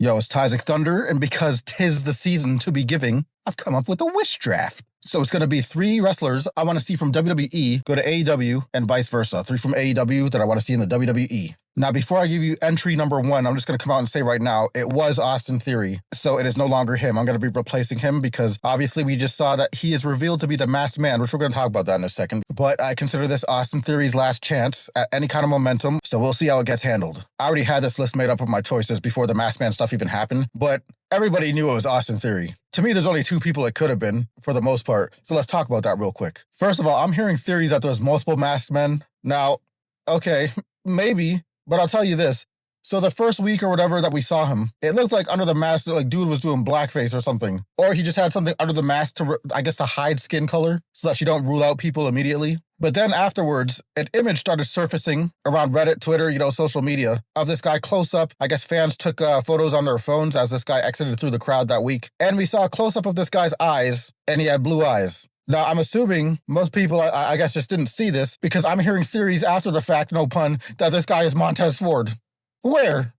Yo, it's Tysic Thunder, and because 'tis the season to be giving, I've come up with a wish draft. So it's going to be 3 wrestlers I want to see from WWE go to AEW and vice versa. 3 from AEW that I want to see in the WWE. Now, before I give you entry number 1, I'm just going to come out and say right now, it was Austin Theory. So it is no longer him. I'm going to be replacing him because obviously we just saw that he is revealed to be the masked man, which we're going to talk about that in a second. But I consider this Austin Theory's last chance at any kind of momentum. So we'll see how it gets handled. I already had this list made up of my choices before the masked man stuff even happened, but everybody knew it was Austin Theory. To me, there's only 2 people it could have been, for the most part. So let's talk about that real quick. First of all, I'm hearing theories that there's multiple masked men. Now, okay, maybe, but I'll tell you this. So the first week or whatever that we saw him, it looked like under the mask, like dude was doing blackface or something. Or he just had something under the mask to, I guess, to hide skin color so that you don't rule out people immediately. But then afterwards, an image started surfacing around Reddit, Twitter, social media of this guy close up. I guess fans took photos on their phones as this guy exited through the crowd that week. And we saw a close up of this guy's eyes, and he had blue eyes. Now, I'm assuming most people, I guess, just didn't see this because I'm hearing theories after the fact, no pun, that this guy is Montez Ford. Where?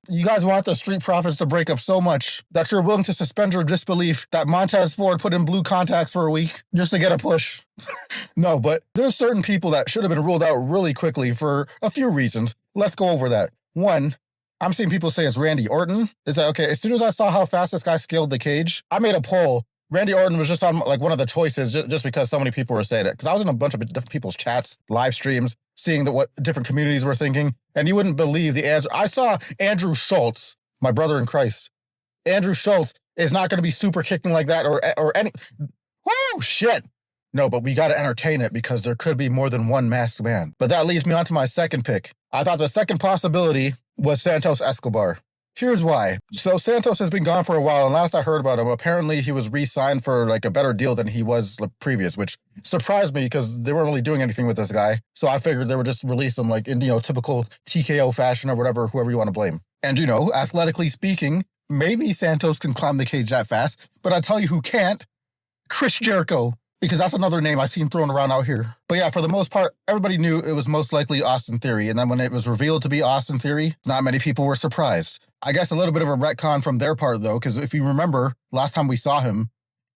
You guys want the Street Profits to break up so much that you're willing to suspend your disbelief that Montez Ford put in blue contacts for a week just to get a push. No, but there's certain people that should have been ruled out really quickly for a few reasons. Let's go over that. 1, I'm seeing people say it's Randy Orton. Is that okay? As soon as I saw how fast this guy scaled the cage, I made a poll. Randy Orton was just on like one of the choices just because so many people were saying it. Because I was in a bunch of different people's chats, live streams, seeing what different communities were thinking. And you wouldn't believe the answer. I saw Andrew Schultz, my brother in Christ. Andrew Schultz is not going to be super kicking like that or any. Whoa, shit. No, but we got to entertain it because there could be more than one masked man. But that leads me on to my second pick. I thought the second possibility was Santos Escobar. Here's why. So Santos has been gone for a while, and last I heard about him, apparently he was re-signed for like a better deal than he was previous, which surprised me because they weren't really doing anything with this guy. So I figured they would just release him like in, typical TKO fashion or whatever, whoever you want to blame. And athletically speaking, maybe Santos can climb the cage that fast, but I'll tell you who can't. Chris Jericho. Because that's another name I've seen thrown around out here. But yeah, for the most part, everybody knew it was most likely Austin Theory. And then when it was revealed to be Austin Theory, not many people were surprised. I guess a little bit of a retcon from their part, though, because if you remember, last time we saw him,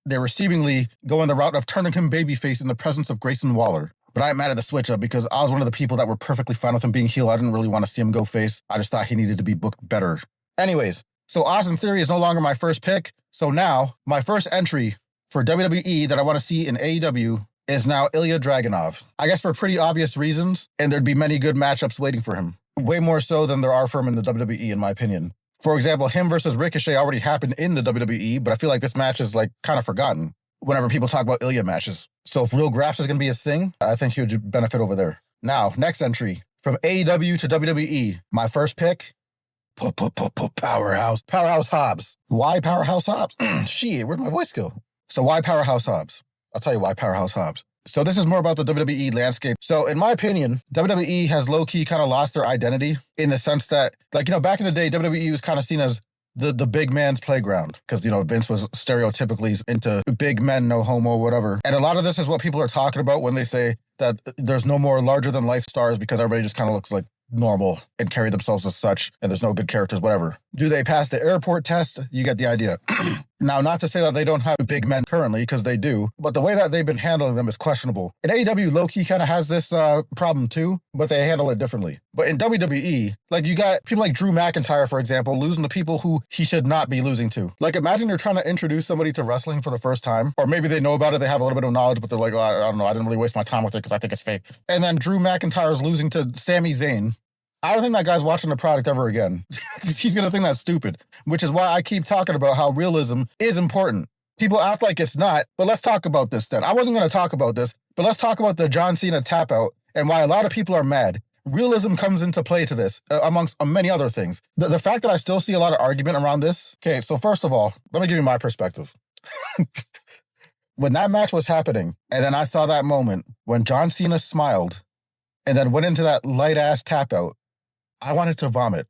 they were seemingly going the route of turning him babyface in the presence of Grayson Waller. But I'm mad at the switch up because I was one of the people that were perfectly fine with him being heel. I didn't really want to see him go face. I just thought he needed to be booked better. Anyways, so Austin Theory is no longer my first pick. So now, my first entry for WWE that I want to see in AEW is now Ilya Dragunov. I guess for pretty obvious reasons, and there'd be many good matchups waiting for him. Way more so than there are for him in the WWE, in my opinion. For example, him versus Ricochet already happened in the WWE, but I feel like this match is like kind of forgotten whenever people talk about Ilya matches. So if real graps is going to be his thing, I think he would benefit over there. Now, next entry. From AEW to WWE, my first pick, Powerhouse Hobbs. Why Powerhouse Hobbs? Shit, where'd my voice go? So why Powerhouse Hobbs? I'll tell you why Powerhouse Hobbs. So this is more about the WWE landscape. So in my opinion, WWE has low-key kind of lost their identity in the sense that, back in the day, WWE was kind of seen as the big man's playground because, Vince was stereotypically into big men, no homo, whatever. And a lot of this is what people are talking about when they say that there's no more larger-than-life stars because everybody just kind of looks like normal and carry themselves as such, and there's no good characters, whatever. Do they pass the airport test? You get the idea. Now, not to say that they don't have big men currently, because they do, but the way that they've been handling them is questionable. And AEW low-key kind of has this problem too, but they handle it differently. But in WWE, you got people like Drew McIntyre, for example, losing to people who he should not be losing to. Imagine you're trying to introduce somebody to wrestling for the first time, or maybe they know about it, they have a little bit of knowledge, but they're like, oh, I don't know, I didn't really waste my time with it because I think it's fake. And then Drew McIntyre's losing to Sami Zayn. I don't think that guy's watching the product ever again. He's going to think that's stupid, which is why I keep talking about how realism is important. People act like it's not, but let's talk about this then. I wasn't going to talk about this, but let's talk about the John Cena tapout and why a lot of people are mad. Realism comes into play to this, amongst many other things. The fact that I still see a lot of argument around this. Okay, so first of all, let me give you my perspective. When that match was happening, and then I saw that moment when John Cena smiled and then went into that light-ass tapout, I wanted to vomit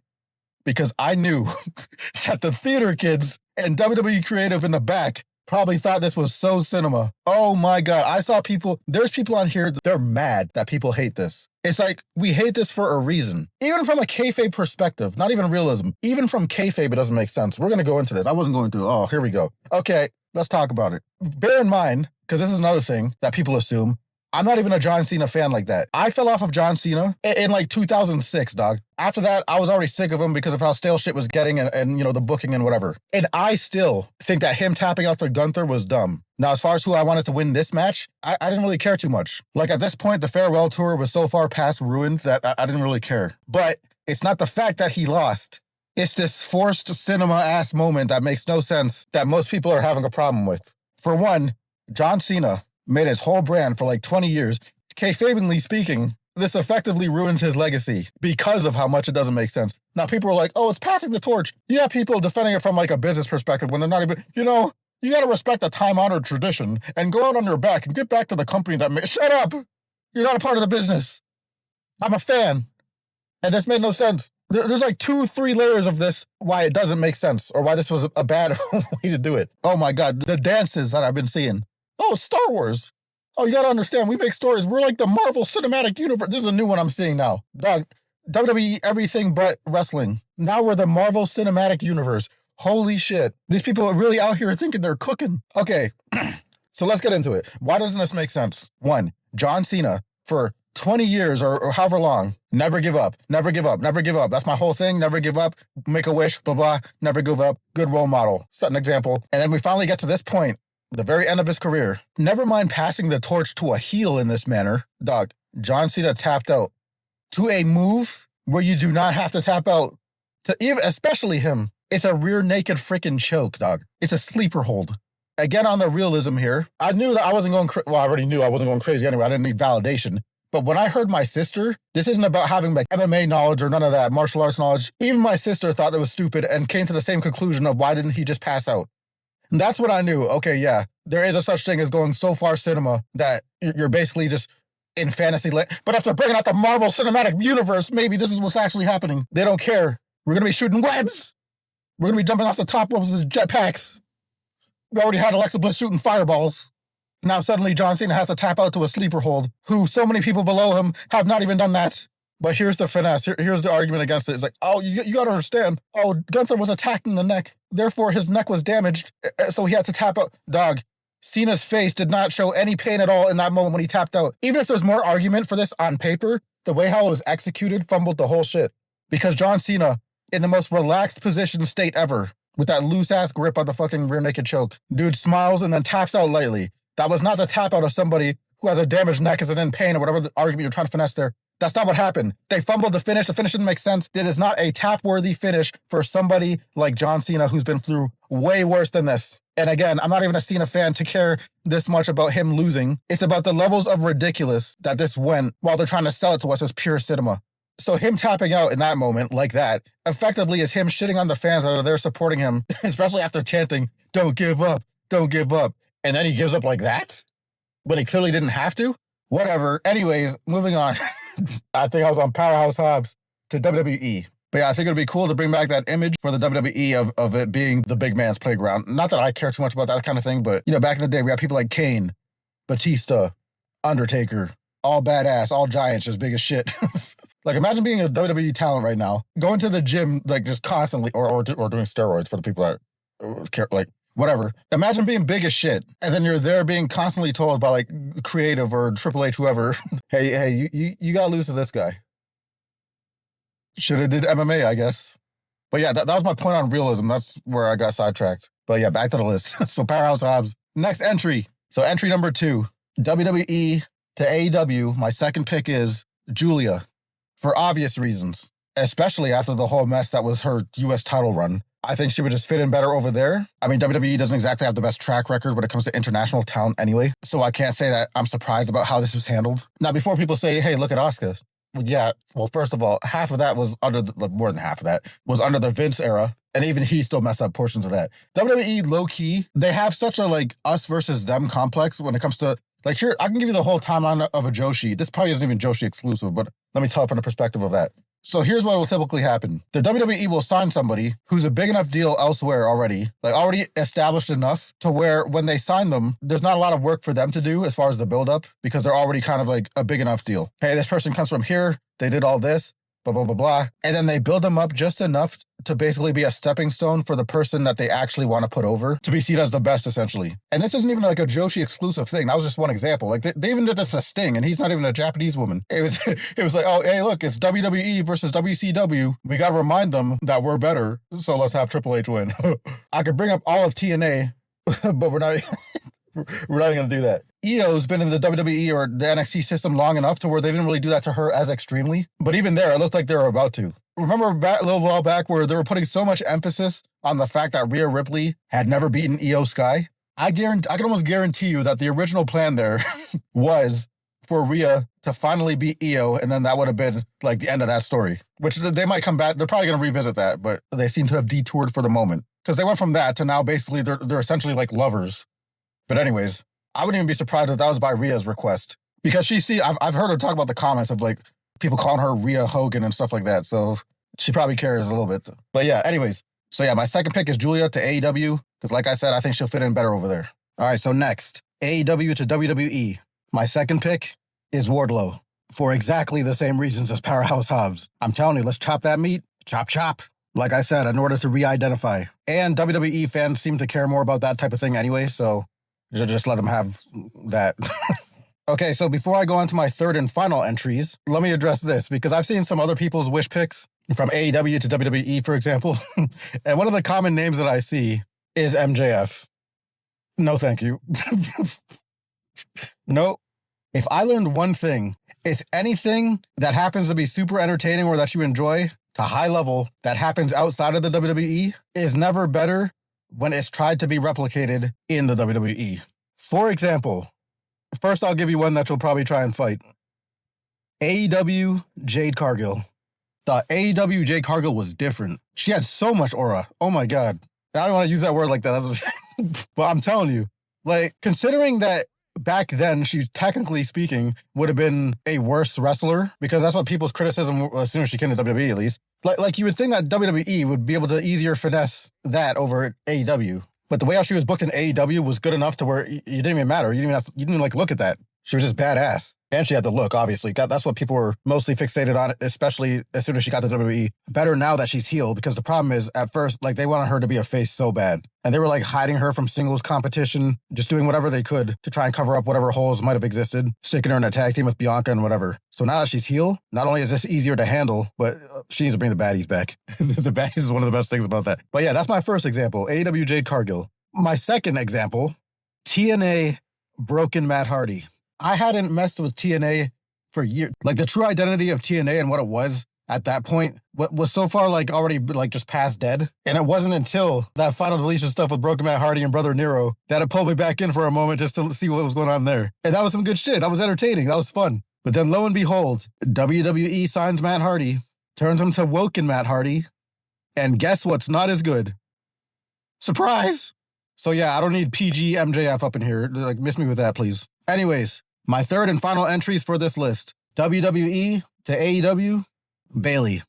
because I knew that the theater kids and WWE creative in the back probably thought this was so cinema. Oh my God. I saw people, there's people on here, they're mad that people hate this. It's like, we hate this for a reason. Even from a kayfabe perspective, not even realism. Even from kayfabe, it doesn't make sense. We're going to go into this. I wasn't going to. Oh, here we go. Okay, let's talk about it. Bear in mind, because this is another thing that people assume, I'm not even a John Cena fan like that. I fell off of John Cena in like 2006, dog. After that, I was already sick of him because of how stale shit was getting and you know, the booking and whatever. And I still think that him tapping out for Gunther was dumb. Now, as far as who I wanted to win this match, I didn't really care too much. Like at this point, the farewell tour was so far past ruined that I didn't really care. But it's not the fact that he lost. It's this forced cinema-ass moment that makes no sense that most people are having a problem with. For one, John Cena made his whole brand for like 20 years. Kayfabingly speaking, this effectively ruins his legacy because of how much it doesn't make sense. Now, people are like, oh, it's passing the torch. You have people defending it from like a business perspective when they're not even, you know, you got to respect a time-honored tradition and go out on your back and get back to the company that made, shut up. You're not a part of the business. I'm a fan. And this made no sense. There's like 2-3 layers of this, why it doesn't make sense or why this was a bad way to do it. Oh my God, the dances that I've been seeing. Oh, Star Wars. Oh, you gotta understand, we make stories. We're like the Marvel Cinematic Universe. This is a new one I'm seeing now. Dog, WWE, everything but wrestling. Now we're the Marvel Cinematic Universe. Holy shit. These people are really out here thinking they're cooking. Okay, so let's get into it. Why doesn't this make sense? One, John Cena, for 20 years or however long, never give up, never give up, never give up. That's my whole thing, never give up, make a wish, blah, blah, never give up. Good role model, set an example. And then we finally get to this point, the very end of his career. Never mind passing the torch to a heel in this manner. Dog, John Cena tapped out to a move where you do not have to tap out, to even, especially him. It's a rear naked freaking choke, dog. It's a sleeper hold. Again, on the realism here, I knew that I wasn't going well, I already knew I wasn't going crazy anyway. I didn't need validation. But when I heard my sister, this isn't about having like MMA knowledge or none of that, martial arts knowledge. Even my sister thought that was stupid and came to the same conclusion of why didn't he just pass out? And that's when I knew, okay, yeah, there is a such thing as going so far cinema that you're basically just in fantasy land. But after bringing out the Marvel Cinematic Universe, maybe this is what's actually happening. They don't care. We're going to be shooting webs. We're going to be jumping off the top ropes with jetpacks. We already had Alexa Bliss shooting fireballs. Now suddenly John Cena has to tap out to a sleeper hold, who so many people below him have not even done that. But here's the finesse. Here's the argument against it. It's like, oh, you got to understand. Oh, Gunther was attacked in the neck. Therefore, his neck was damaged, so he had to tap out. Dog, Cena's face did not show any pain at all in that moment when he tapped out. Even if there's more argument for this on paper, the way how it was executed fumbled the whole shit. Because John Cena, in the most relaxed position state ever, with that loose-ass grip on the fucking rear naked choke, dude smiles and then taps out lightly. That was not the tap out of somebody who has a damaged neck, is in pain, or whatever the argument you're trying to finesse there. That's not what happened. They fumbled the finish. The finish didn't make sense. It is not a tap-worthy finish for somebody like John Cena, who's been through way worse than this. And again, I'm not even a Cena fan to care this much about him losing. It's about the levels of ridiculous that this went while they're trying to sell it to us as pure cinema. So him tapping out in that moment like that effectively is him shitting on the fans that are there supporting him, especially after chanting, "Don't give up, don't give up." And then he gives up like that? But he clearly didn't have to? Whatever. Anyways, moving on. I think I was on Powerhouse Hobbs to WWE. But yeah, I think it'd be cool to bring back that image for the WWE of it being the big man's playground. Not that I care too much about that kind of thing, but, you know, back in the day, we had people like Kane, Batista, Undertaker, all badass, all giants, just big as shit. Like, imagine being a WWE talent right now, going to the gym, like, just constantly, or doing steroids for the people that care, like, whatever. Imagine being big as shit, and then you're there being constantly told by, like, Creative or Triple H, whoever, hey, you gotta lose to this guy. Should have did MMA, I guess. But yeah, that was my point on realism. That's where I got sidetracked. But yeah, back to the list. So Powerhouse Hobbs. Next entry. So entry number 2, WWE to AEW. My second pick is Julia. For obvious reasons, especially after the whole mess that was her U.S. title run. I think she would just fit in better over there. I mean, WWE doesn't exactly have the best track record when it comes to international talent anyway, so I can't say that I'm surprised about how this was handled. Now, before people say, hey, look at Asuka. Yeah, well, first of all, half of that was under more than half of that was under the Vince era, and even he still messed up portions of that. WWE, low-key, they have such a, like, us versus them complex when it comes to, like, here, I can give you the whole timeline of a Joshi. This probably isn't even Joshi exclusive, but let me tell it from the perspective of that. So here's what will typically happen. The WWE will sign somebody who's a big enough deal elsewhere already, like already established enough to where when they sign them, there's not a lot of work for them to do as far as the build-up because they're already kind of like a big enough deal. Hey, this person comes from here, they did all this, blah, blah, blah, blah. And then they build them up just enough to basically be a stepping stone for the person that they actually want to put over to be seen as the best, essentially. And this isn't even like a Joshi exclusive thing. That was just one example. Like they even did this to Sting, and he's not even a Japanese woman. It was like, oh, hey, look, it's WWE versus WCW. We got to remind them that we're better, so let's have Triple H win. I could bring up all of TNA, but we're not even going to do that. Io's been in the WWE or the NXT system long enough to where they didn't really do that to her as extremely. But even there, it looked like they were about to. Remember a little while back where they were putting so much emphasis on the fact that Rhea Ripley had never beaten Io Sky? I can almost guarantee you that the original plan there was for Rhea to finally beat Io, and then that would have been like the end of that story. Which they might come back. They're probably going to revisit that, but they seem to have detoured for the moment. Because they went from that to now basically they're essentially like lovers. But anyways, I wouldn't even be surprised if that was by Rhea's request. Because I've heard her talk about the comments of like people calling her Rhea Hogan and stuff like that. So she probably cares a little bit. But yeah, anyways. So yeah, my second pick is Julia to AEW. Because like I said, I think she'll fit in better over there. All right, so next, AEW to WWE. My second pick is Wardlow. For exactly the same reasons as Powerhouse Hobbs. I'm telling you, let's chop that meat. Chop, chop. Like I said, in order to re-identify. And WWE fans seem to care more about that type of thing anyway, so just let them have that. Okay, so before I go on to my third and final entries, let me address this, because I've seen some other people's wish picks from AEW to WWE, for example. And one of the common names that I see is MJF. No, thank you. No. If I learned one thing, it's anything that happens to be super entertaining or that you enjoy to high level that happens outside of the WWE is never better when it's tried to be replicated in the WWE. For example, first I'll give you one that you'll probably try and fight. AEW Jade Cargill. The AEW Jade Cargill was different. She had so much aura. Oh my God. I don't want to use that word like that. But I'm telling you, like, considering that back then, she, technically speaking, would have been a worse wrestler, because that's what people's criticism, as soon as she came to WWE at least. Like you would think that WWE would be able to easier finesse that over AEW. But the way how she was booked in AEW was good enough to where it didn't even matter. You didn't like look at that. She was just badass. And she had the look, obviously. That's what people were mostly fixated on, especially as soon as she got to WWE. Better now that she's healed, because the problem is, at first, like, they wanted her to be a face so bad. And they were, like, hiding her from singles competition, just doing whatever they could to try and cover up whatever holes might have existed, sticking her in a tag team with Bianca and whatever. So now that she's healed, not only is this easier to handle, but she needs to bring the baddies back. The baddies is one of the best things about that. But yeah, that's my first example, AEW Jade Cargill. My second example, TNA Broken Matt Hardy. I hadn't messed with TNA for years. Like, the true identity of TNA and what it was at that point was so far, like, already, like, just past dead. And it wasn't until that final deletion stuff with Broken Matt Hardy and Brother Nero that it pulled me back in for a moment just to see what was going on there. And that was some good shit. That was entertaining. That was fun. But then, lo and behold, WWE signs Matt Hardy, turns him to Woken Matt Hardy, and guess what's not as good? Surprise! So yeah, I don't need PG MJF up in here. Like, miss me with that, please. Anyways, my third and final entries for this list. WWE to AEW, Bayley.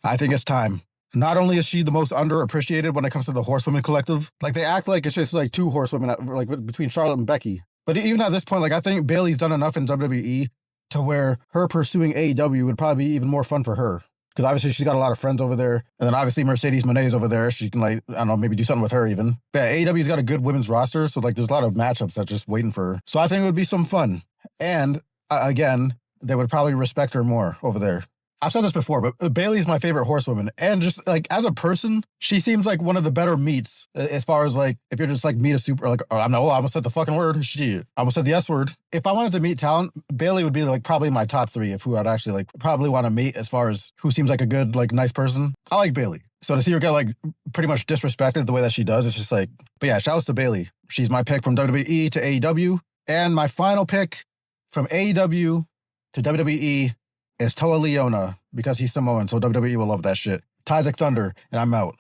I think it's time. Not only is she the most underappreciated when it comes to the Horsewomen collective, like, they act like it's just like two horsewomen, like, between Charlotte and Becky. But even at this point, like, I think Bayley's done enough in WWE to where her pursuing AEW would probably be even more fun for her. Because obviously she's got a lot of friends over there. And then obviously Mercedes Moné's over there. She can, like, I don't know, maybe do something with her even. But yeah, AEW's got a good women's roster. So, like, there's a lot of matchups that's just waiting for her. So I think it would be some fun. And again, they would probably respect her more over there. I've said this before, but Bayley's my favorite horsewoman. And just, like, as a person, she seems like one of the better meets as far as, like, if you're just, like, meet a super, like, I almost said the fucking word. Shit. I almost said the S word. If I wanted to meet talent, Bayley would be, like, probably my top three of who I'd actually, like, probably want to meet as far as who seems like a good, like, nice person. I like Bayley. So to see her get, like, pretty much disrespected the way that she does, it's just like, but yeah, shout outs to Bayley. She's my pick from WWE to AEW. And my final pick from AEW to WWE is Toa Leona, because he's Samoan, so WWE will love that shit. Tyzik Thunder, and I'm out.